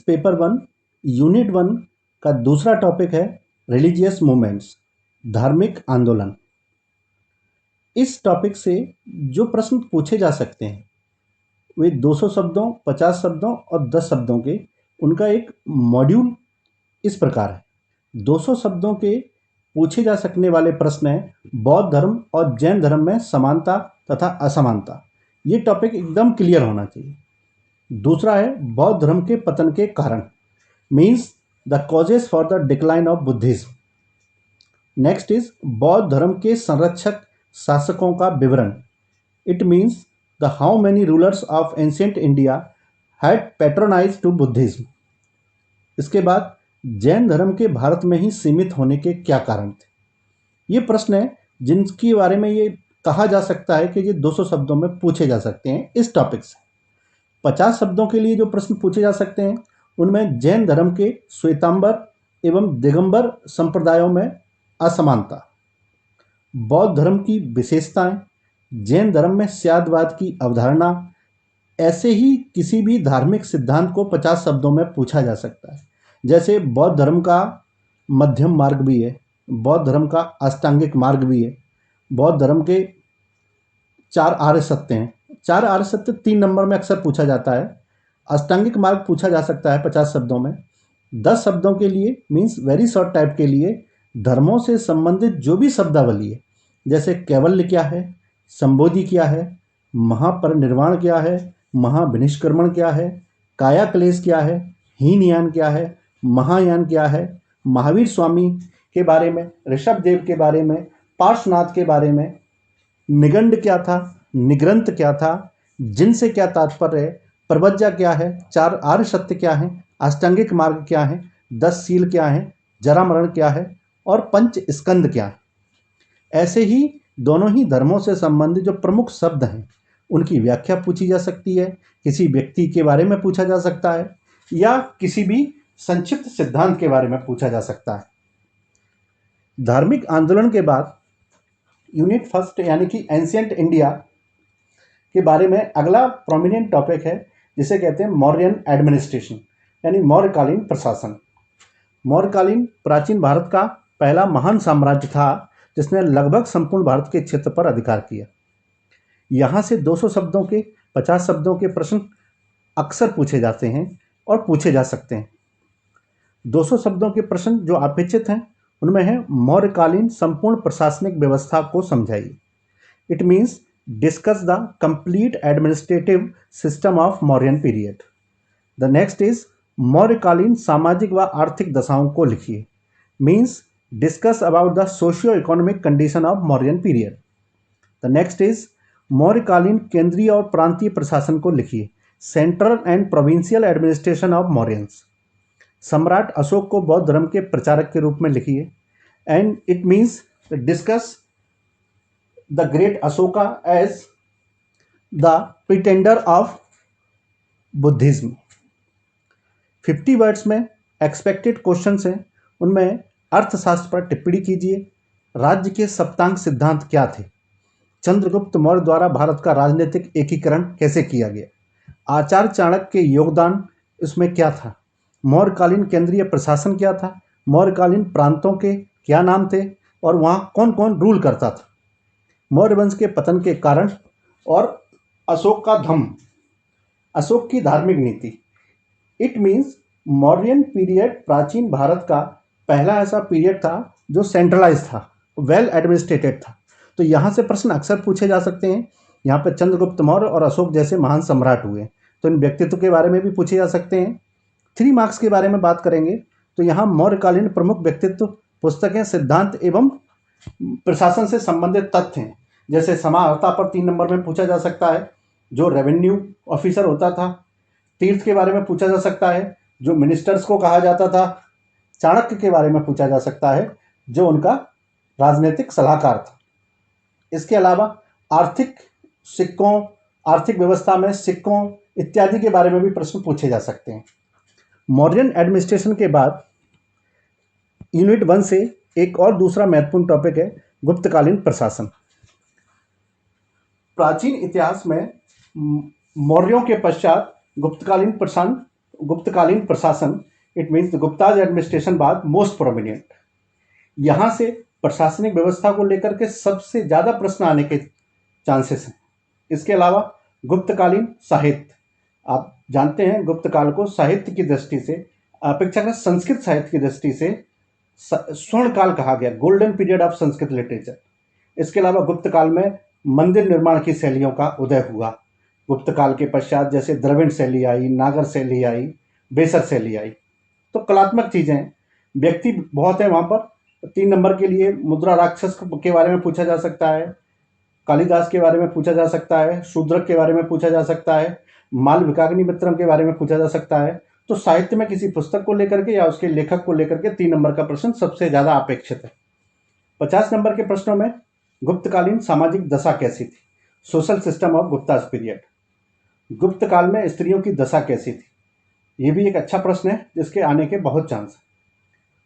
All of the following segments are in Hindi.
पेपर 1 यूनिट 1 का दूसरा टॉपिक है रिलीजियस मूवमेंट्स, धार्मिक आंदोलन। इस टॉपिक से जो प्रश्न पूछे जा सकते हैं वे 200 शब्दों, 50 शब्दों और 10 शब्दों के, उनका एक मॉड्यूल इस प्रकार है। 200 शब्दों के पूछे जा सकने वाले प्रश्न हैं बौद्ध धर्म और जैन धर्म में समानता तथा असमानता। ये टॉपिक एकदम क्लियर होना चाहिए। दूसरा है बौद्ध धर्म के पतन के कारण, means the causes for the decline of Buddhism. Next is बौद्ध धर्म के संरक्षक शासकों का विवरण, it means the how many rulers of ancient India had patronise to Buddhism. इसके बाद जैन धर्म के भारत में ही सीमित होने के क्या कारण थे। ये प्रश्न है जिनके बारे में ये कहा जा सकता है कि ये 200 शब्दों में पूछे जा सकते हैं इस टॉपिक से। 50 शब्दों के लिए जो प्रश्न पूछे जा सकते हैं उनमें जैन धर्म के श्वेतांबर एवं दिगंबर संप्रदायों में असमानता, बौद्ध धर्म की विशेषताएं, जैन धर्म में स्यादवाद की अवधारणा। ऐसे ही किसी भी धार्मिक सिद्धांत को 50 शब्दों में पूछा जा सकता है। जैसे बौद्ध धर्म का मध्यम मार्ग भी है, बौद्ध धर्म का अष्टांगिक मार्ग भी है, बौद्ध धर्म के 4 आर्य सत्य हैं। 4 आर्य सत्य 3 नंबर में अक्सर पूछा जाता है। अष्टांगिक मार्ग पूछा जा सकता है 50 शब्दों में। 10 शब्दों के लिए मीन्स वेरी शॉर्ट टाइप के लिए धर्मों से संबंधित जो भी शब्दावली है, जैसे कैवल्य क्या है, संबोधि क्या है, महापरिनिर्वाण क्या है, महाविनिष्क्रमण क्या है, काया क्लेश क्या है, हीनयान क्या है, महायान क्या है, महावीर स्वामी के बारे में, ऋषभ देव के बारे में, पार्श्वनाथ के बारे में, निगंड क्या था, निग्रंथ क्या था, जिनसे क्या तात्पर्य है, प्रवज्जा क्या है, 4 आर्य सत्य क्या है, अष्टांगिक मार्ग क्या है, 10 सील क्या है, जरा मरण क्या है और पंच स्कंद क्या है। ऐसे ही दोनों ही धर्मों से संबंधित जो प्रमुख शब्द हैं उनकी व्याख्या पूछी जा सकती है, किसी व्यक्ति के बारे में पूछा जा सकता है या किसी भी संक्षिप्त सिद्धांत के बारे में पूछा जा सकता है। धार्मिक आंदोलन के बाद यूनिट फर्स्ट यानी कि एंशिएंट इंडिया के बारे में अगला प्रोमिनेंट टॉपिक है जिसे कहते हैं मौर्यन एडमिनिस्ट्रेशन यानी मौर्यकालीन प्रशासन। मौर्यकालीन प्राचीन भारत का पहला महान साम्राज्य था जिसने लगभग संपूर्ण भारत के क्षेत्र पर अधिकार किया। यहाँ से 200 शब्दों के 50 शब्दों के प्रश्न अक्सर पूछे जाते हैं और पूछे जा सकते हैं। 200 शब्दों के प्रश्न जो अपेक्षित हैं उनमें है मौर्यकालीन संपूर्ण प्रशासनिक व्यवस्था को समझाइए, it means discuss the complete administrative system of Mauryan period. The next is मौर्यकालीन सामाजिक व आर्थिक दशाओं को लिखिए, means discuss about the socio economic condition of Mauryan period. The next is मौर्यकालीन केंद्रीय और प्रांतीय प्रशासन को लिखिए, central and provincial administration of Mauryans. सम्राट अशोक को बौद्ध धर्म के प्रचारक के रूप में लिखिए and it means discuss the great Ashoka as the pretender of Buddhism. 50 words में एक्सपेक्टेड क्वेश्चंस हैं, उनमें अर्थशास्त्र पर टिप्पणी कीजिए, राज्य के सप्तांग सिद्धांत क्या थे, चंद्रगुप्त मौर्य द्वारा भारत का राजनीतिक एकीकरण कैसे किया गया, आचार्य चाणक्य के योगदान इसमें क्या था, मौर्यकालीन केंद्रीय प्रशासन क्या था, मौर्यकालीन प्रांतों के क्या नाम थे और वहाँ कौन कौन रूल करता था, मौर्य वंश के पतन के कारण और अशोक का धम्म, अशोक की धार्मिक नीति। इट मीन्स मौर्यन पीरियड प्राचीन भारत का पहला ऐसा पीरियड था जो सेंट्रलाइज था, वेल एडमिनिस्ट्रेटेड था। तो यहाँ से प्रश्न अक्सर पूछे जा सकते हैं। यहाँ पर चंद्रगुप्त मौर्य और अशोक जैसे महान सम्राट हुए, तो इन व्यक्तित्व के बारे में भी पूछे जा सकते हैं। 3 मार्क्स के बारे में बात करेंगे तो यहाँ मौर्यकालीन प्रमुख व्यक्तित्व, पुस्तकें, सिद्धांत एवं प्रशासन से संबंधित तथ्य हैं। जैसे समाहर्ता पर 3 नंबर में पूछा जा सकता है, जो रेवेन्यू ऑफिसर होता था। तीर्थ के बारे में पूछा जा सकता है, जो मिनिस्टर्स को कहा जाता था। चाणक्य के बारे में पूछा जा सकता है, जो उनका राजनीतिक सलाहकार था। इसके अलावा आर्थिक सिक्कों, आर्थिक व्यवस्था में सिक्कों इत्यादि के बारे में भी प्रश्न पूछे जा सकते हैं। मौर्यन एडमिनिस्ट्रेशन के बाद यूनिट 1 से एक और दूसरा महत्वपूर्ण टॉपिक है गुप्तकालीन प्रशासन। प्राचीन इतिहास में मौर्यों के पश्चात गुप्तकालीन प्रशासन गुप्तकालीन प्रशासन, it means Gupta's administration was most prominent. यहाँ से प्रशासनिक व्यवस्था को लेकर के सबसे ज़्यादा प्रश्न आने के चांसेस हैं। इसके अलावा गुप्तकालीन साहित्य, आप जानते हैं गुप्तकाल को साहित्य की दृष्टि से, अपेक्षाकृत संस्कृत साहित्य की दृष्टि से स्वर्ण काल कहा गया, golden period of Sanskrit literature. इसके अलावा गुप्त काल में मंदिर निर्माण की शैलियों का उदय हुआ। गुप्त काल के पश्चात जैसे द्रविड़ शैली आई, नागर शैली आई, बेसर शैली आई। तो कलात्मक चीज़ें, व्यक्ति बहुत है वहाँ पर। 3 नंबर के लिए मुद्रा राक्षस के बारे में पूछा जा सकता है, कालिदास के बारे में पूछा जा सकता है, शूद्रक के बारे में पूछा जा सकता है, मालविकाग्नि मित्रम के बारे में पूछा जा सकता है। तो साहित्य में किसी पुस्तक को लेकर के या उसके लेखक को लेकर के 3 नंबर का प्रश्न सबसे ज़्यादा अपेक्षित है। 50 नंबर के प्रश्नों में गुप्तकालीन सामाजिक दशा कैसी थी, social system of Gupta's period. गुप्त काल में स्त्रियों की दशा कैसी थी, ये भी एक अच्छा प्रश्न है जिसके आने के बहुत चांस है।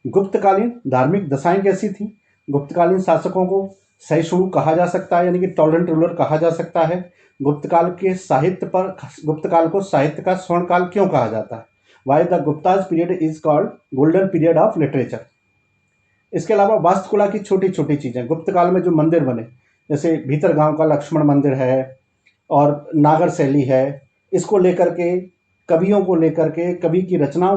गुप्तकालीन धार्मिक दशाएं कैसी थी। गुप्तकालीन शासकों को सहिष्णु कहा जा सकता है, यानी कि टॉलरेंट रूलर कहा जा सकता है। गुप्तकाल के साहित्य पर, गुप्तकाल को साहित्य का स्वर्ण काल क्यों कहा जाता है, why the Gupta's period is called golden period of literature. इसके अलावा वास्तुकला की छोटी छोटी चीज़ें, गुप्त काल में जो मंदिर बने, जैसे भीतर गांव का लक्ष्मण मंदिर है और नागर शैली है, इसको लेकर के, कवियों को लेकर के, कवि की रचनाओं